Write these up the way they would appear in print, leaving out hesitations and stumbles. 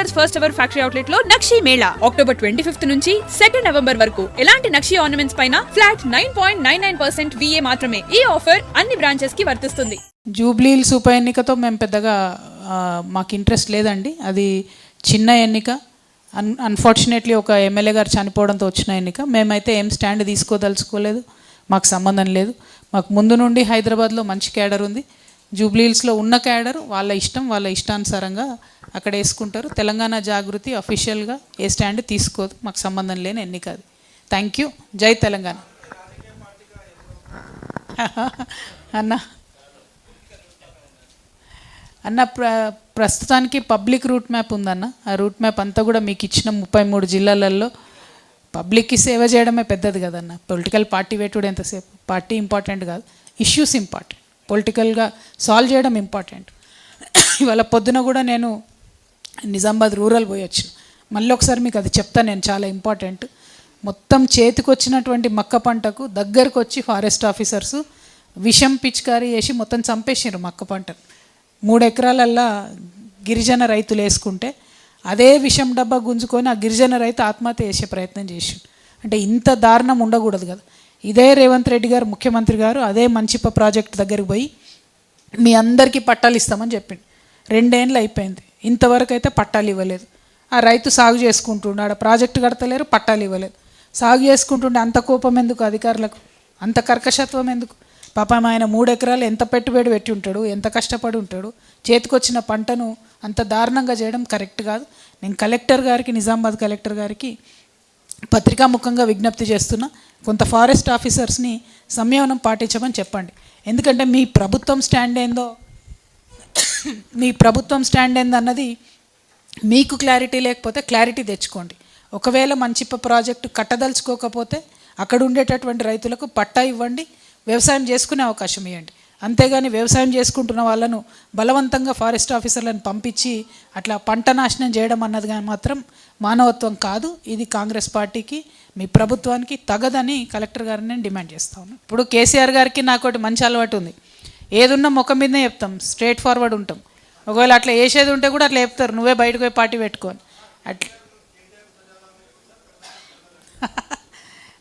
Jewellers first ever factory outlet లో నక్షి Mela October 25 నుంచి 2 November వరకు ఎలాంటి నక్షి ఆర్నమెంట్స్ పైన ఫ్లాట్ 9.99% VA మాత్రమే. ఈ ఆఫర్ అన్ని బ్రాంచెస్ కి వర్తిస్తుంది. జూబ్లీహిల్స్ ఉప ఎన్నికతో మేము పెద్దగా మాకు ఇంట్రెస్ట్ లేదండి. అది చిన్న ఎన్నిక. అన్ఫార్చునేట్లీ ఒక ఎమ్మెల్యే గారు చనిపోవడంతో వచ్చిన ఎన్నిక. మేమైతే ఏం స్టాండ్ తీసుకోదలుచుకోలేదు, మాకు సంబంధం లేదు. మాకు ముందు నుండి హైదరాబాద్లో మంచి క్యాడర్ ఉంది. జూబ్లీహిల్స్లో ఉన్న క్యాడర్ వాళ్ళ ఇష్టం, వాళ్ళ ఇష్టానుసారంగా అక్కడ వేసుకుంటారు. తెలంగాణ జాగృతి అఫీషియల్గా ఏ స్టాండ్ తీసుకోదు, మాకు సంబంధం లేని ఎన్నిక అది. Thank you. జై తెలంగాణ. అన్న ప్రస్తుతానికి పబ్లిక్ రూట్ మ్యాప్ ఉందన్న. ఆ రూట్ మ్యాప్ అంతా కూడా మీకు ఇచ్చిన 33 జిల్లాలలో పబ్లిక్కి సేవ చేయడమే పెద్దది కదన్న. పొలిటికల్ పార్టీ వేటుడు ఎంతసేపు, పార్టీ ఇంపార్టెంట్ కాదు, ఇష్యూస్ ఇంపార్టెంట్. పొలిటికల్గా సాల్వ్ చేయడం ఇంపార్టెంట్. ఇవాళ పొద్దున కూడా నేను నిజామాబాద్ రూరల్ పోయి వచ్చాను. మళ్ళీ ఒకసారి మీకు అది చెప్తాను నేను, చాలా ఇంపార్టెంట్. మొత్తం చేతికొచ్చినటువంటి మక్క పంటకు దగ్గరకు వచ్చి ఫారెస్ట్ ఆఫీసర్సు విషం పిచికారీ వేసి మొత్తం చంపేసారు మక్క పంటను. 3 ఎకరాలల్లా గిరిజన రైతులు వేసుకుంటే అదే విషం డబ్బా గుంజుకొని ఆ గిరిజన రైతు ఆత్మహత్య చేసే ప్రయత్నం చేసిండు. అంటే ఇంత దారుణం ఉండకూడదు కదా. ఇదే రేవంత్ రెడ్డి గారు ముఖ్యమంత్రి గారు అదే మంచిప్ప ప్రాజెక్ట్ దగ్గరికి పోయి మీ అందరికీ పట్టాలు ఇస్తామని చెప్పిండు. 2 ఏళ్ళు అయిపోయింది, ఇంతవరకు అయితే పట్టాలు ఇవ్వలేదు. ఆ రైతు సాగు చేసుకుంటుండే, ఆడ ప్రాజెక్టు కడతలేరు, పట్టాలు ఇవ్వలేదు. సాగు చేసుకుంటుండే అంత కోపం ఎందుకు అధికారులకు, అంత కర్కశత్వం ఎందుకు? పాపం ఆయన 3 ఎకరాలు ఎంత పెట్టుబడి పెట్టి ఉంటాడు, ఎంత కష్టపడి ఉంటాడు. చేతికొచ్చిన పంటను అంత దారుణంగా చేయడం కరెక్ట్ కాదు. నేను కలెక్టర్ గారికి, నిజామాబాద్ కలెక్టర్ గారికి పత్రికాముఖంగా విజ్ఞప్తి చేస్తున్నా, కొంత ఫారెస్ట్ ఆఫీసర్స్ని సంయమనం పాటించమని చెప్పండి. ఎందుకంటే మీ ప్రభుత్వం స్టాండ్ ఏందన్నది మీకు క్లారిటీ లేకపోతే క్లారిటీ తెచ్చుకోండి. ఒకవేళ మంచిప్ప ప్రాజెక్టు కట్టదలుచుకోకపోతే అక్కడ ఉండేటటువంటి రైతులకు పట్టా ఇవ్వండి, వ్యవసాయం చేసుకునే అవకాశం ఇవ్వండి. అంతేగాని వ్యవసాయం చేసుకుంటున్న వాళ్ళను బలవంతంగా ఫారెస్ట్ ఆఫీసర్లను పంపించి అట్లా పంట నాశనం చేయడం అన్నది కానీ మాత్రం మానవత్వం కాదు. ఇది కాంగ్రెస్ పార్టీకి, మీ ప్రభుత్వానికి తగదని కలెక్టర్ గారిని నేను డిమాండ్ చేస్తాను. ఇప్పుడు కేసీఆర్ గారికి నాకు ఒకటి మంచి అలవాటు ఉంది, ఏదున్నా ముఖం మీదనే చెప్తాం, స్ట్రేట్ ఫార్వర్డ్ ఉంటాం. ఒకవేళ అట్లా వేసేది ఉంటే కూడా అట్లా చెప్తారు, నువ్వే బయటకు పోయి పార్టీ పెట్టుకొని.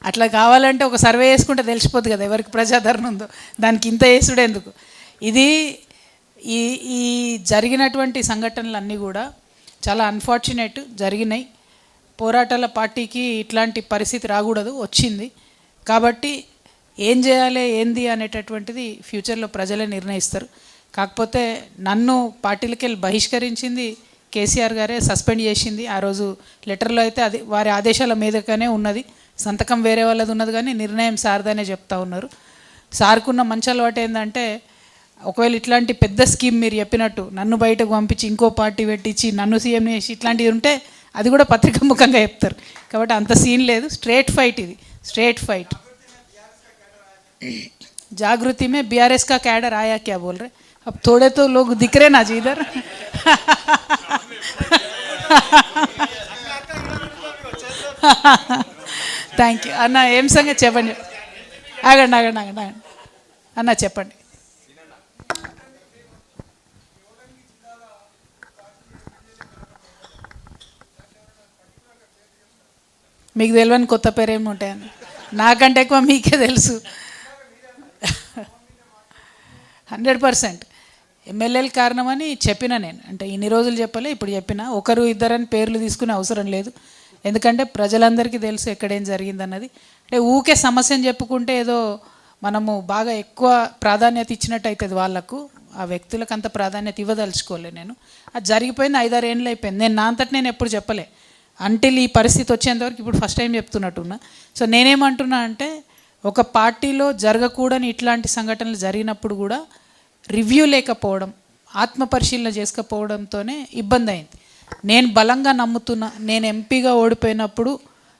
అట్లా కావాలంటే ఒక సర్వే వేసుకుంటే తెలిసిపోద్ది కదా ఎవరికి ప్రజాదరణ ఉందో. దానికి ఇంత వేసుడు ఎందుకు? ఇది ఈ జరిగినటువంటి సంఘటనలన్నీ కూడా చాలా అన్ఫార్చునేట్ జరిగినాయి. పోరాటాల పార్టీకి ఇట్లాంటి పరిస్థితి రాకూడదు, వచ్చింది. కాబట్టి ఏం చేయాలి ఏంది అనేటటువంటిది ఫ్యూచర్లో ప్రజలే నిర్ణయిస్తారు. కాకపోతే నన్ను పార్టీలకి వెళ్ళి బహిష్కరించింది కేసీఆర్ గారే, సస్పెండ్ చేసింది. ఆ రోజు లెటర్లో అయితే అది వారి ఆదేశాల మీదగానే ఉన్నది, సంతకం వేరే వాళ్ళది ఉన్నది, కానీ నిర్ణయం సార్దనే చెప్తా ఉన్నారు. సార్కున్న మంచి అలవాటు ఏంటంటే, ఒకవేళ ఇట్లాంటి పెద్ద స్కీమ్ మీరు చెప్పినట్టు నన్ను బయటకు పంపించి ఇంకో పార్టీ పెట్టించి నన్ను సీఎం చేసి ఇట్లాంటివి ఉంటే అది కూడా పత్రికాముఖంగా చెప్తారు. కాబట్టి అంత సీన్ లేదు, స్ట్రేట్ ఫైట్ ఇది, స్ట్రేట్ ఫైట్. जागृति में BRS का कैडर आया क्या बोल रहे? अब थोड़े तो लोग दिख रहे ना जी इधर. థ్యాంక్ యూ అన్న. ఏం సంగతి చెప్పండి. ఆగండి అన్న చెప్పండి. మీకు తెలియని కొత్త పేరు ఏమి ఉంటాయని నాకంటే ఎక్కువ మీకే తెలుసు. 100% ఎమ్మెల్యేల కారణమని చెప్పిన నేను. అంటే ఇన్ని రోజులు చెప్పలే, ఇప్పుడు చెప్పిన. ఒకరు ఇద్దరని పేర్లు తీసుకునే అవసరం లేదు, ఎందుకంటే ప్రజలందరికీ తెలుసు ఎక్కడేం జరిగిందన్నది. అంటే ఊకే సమస్యను చెప్పుకుంటే ఏదో మనము బాగా ఎక్కువ ప్రాధాన్యత ఇచ్చినట్టు అవుతుంది వాళ్ళకు. ఆ వ్యక్తులకు అంత ప్రాధాన్యత ఇవ్వదలుచుకోలే నేను. అది జరిగిపోయింది, 5-6 ఏళ్ళు అయిపోయింది. నేను నా అంతటి నేను ఎప్పుడు చెప్పలే, అంటిల్ ఈ పరిస్థితి వచ్చేంతవరకు ఇప్పుడు ఫస్ట్ టైం చెప్తున్నట్టున్నా. సో నేనేమంటున్నా అంటే, ఒక పార్టీలో జరగకూడని ఇట్లాంటి సంఘటనలు జరిగినప్పుడు కూడా రివ్యూ లేకపోవడం, ఆత్మపరిశీలన చేసుకపోవడంతోనే ఇబ్బంది అయింది. నేను బలంగా నమ్ముతున్నా, నేను ఎంపీగా ఓడిపోయినప్పుడు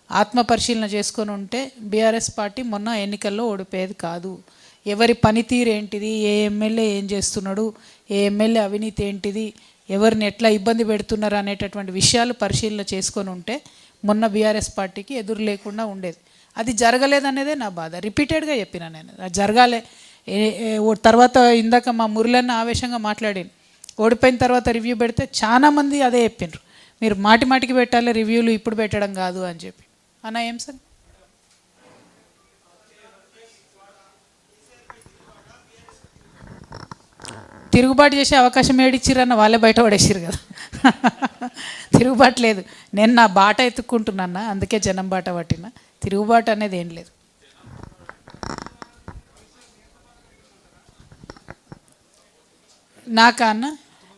ఆత్మపరిశీలన చేసుకొని ఉంటే బీఆర్ఎస్ పార్టీ మొన్న ఎన్నికల్లో ఓడిపోయేది కాదు. ఎవరి పనితీరు ఏంటిది, ఏ ఎమ్మెల్యే ఏం చేస్తున్నాడు, ఏ ఎమ్మెల్యే అవినీతి ఏంటిది, ఎవరిని ఎట్లా ఇబ్బంది పెడుతున్నారు అనేటటువంటి విషయాలు పరిశీలన చేసుకొని ఉంటే మొన్న బీఆర్ఎస్ పార్టీకి ఎదురు లేకుండా ఉండేది. అది జరగలేదనేదే నా బాధ. రిపీటెడ్గా చెప్పిన నేను, అది జరగాలే. తర్వాత ఇందాక మా మురళన్న ఆవేశంగా మాట్లాడాను, ఓడిపోయిన తర్వాత రివ్యూ పెడితే చాలామంది అదే చెప్పిండ్రు, మీరు మాటి మాటికి పెట్టాలి రివ్యూలు, ఇప్పుడు పెట్టడం కాదు అని చెప్పి. అన్న ఏం సార్? తిరుగుబాటు చేసే అవకాశం ఏడిచ్చిరన్న వాళ్ళే బయట పడేసిరు కదా. తిరుగుబాటు లేదు, నేను నా బాట ఎత్తుక్కుంటున్నా, అందుకే జనం బాట పట్టిన. తిరుగుబాటు అనేది ఏం లేదు. నాకా అన్న,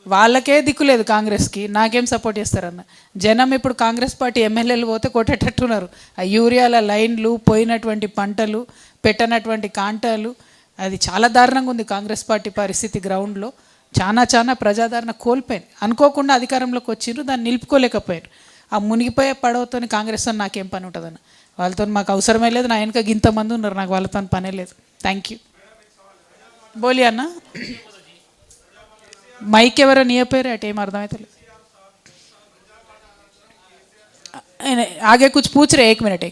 వాళ్ళకే దిక్కు లేదు కాంగ్రెస్కి, నాకేం సపోర్ట్ చేస్తారన్న. జనం ఇప్పుడు కాంగ్రెస్ పార్టీ ఎమ్మెల్యేలు పోతే కొట్టేటట్టున్నారు. ఆ యూరియాల లైన్లు, పోయినటువంటి పంటలు, పెట్టనటువంటి కాంటాలు, అది చాలా దారుణంగా ఉంది కాంగ్రెస్ పార్టీ పరిస్థితి. గ్రౌండ్లో చాలా ప్రజాదరణ కోల్పోయింది. అనుకోకుండా అధికారంలోకి వచ్చిర్రు, దాన్ని నిలుపుకోలేకపోయారు. ఆ మునిగిపోయే పడవతో కాంగ్రెస్తో నాకేం పని ఉంటుందన్న. వాళ్ళతో మాకు అవసరమే లేదు. నా వెనక ఇంతమంది ఉన్నారు, నాకు వాళ్ళతో పనే లేదు. Thank you. బోలి అన్న, మైక్ ఎవరో నియపోయారు అటు, ఏం అర్థమవుతలేదు. ఆగే కుछ पूछ रहे, एक मिनट.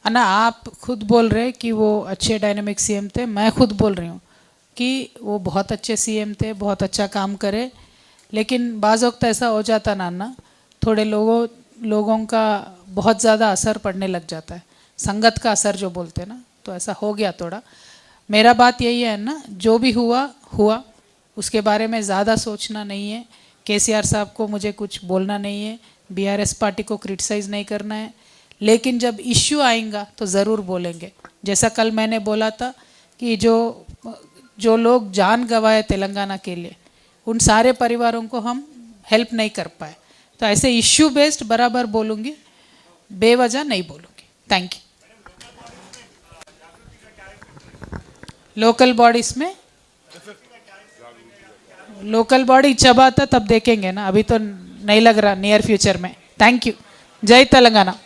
अन्ना, आप खुद बोल रहे कि वो अच्छे डायनेमिक सीएम थे, मैं खुद बोल रही हूँ कि वो बहुत अच्छे सीएम थे, बहुत अच्छा काम करे. लेकिन बाज़ वक्त ऐसा हो जाता ना अन्ना, थोड़े लोगों का बहुत ज़्यादा असर पड़ने लग जाता है, संगत का असर जो बोलते हैं ना, तो ऐसा हो गया थोड़ा. मेरा बात यही है ना, जो भी हुआ उसके बारे में ज़्यादा सोचना नहीं है. केसीआर साहब को मुझे कुछ बोलना नहीं है, बीआरएस पार्टी को क्रिटिसाइज़ नहीं करना है. लेकिन जब इश्यू आएगा तो ज़रूर बोलेंगे. जैसा कल मैंने बोला था कि जो लोग जान गंवाए तेलंगाना के लिए, उन सारे परिवारों को हम हेल्प नहीं कर पाए. तो ऐसे इश्यू बेस्ड बराबर बोलूँगी, बेवजह नहीं बोलूँगी. Thank you. लोकल बॉडीज़ में लोकल बॉडी जब आता तब देखेंगे ना, अभी तो नहीं लग रहा नियर फ्यूचर में. Thank you. जय तेलंगाना.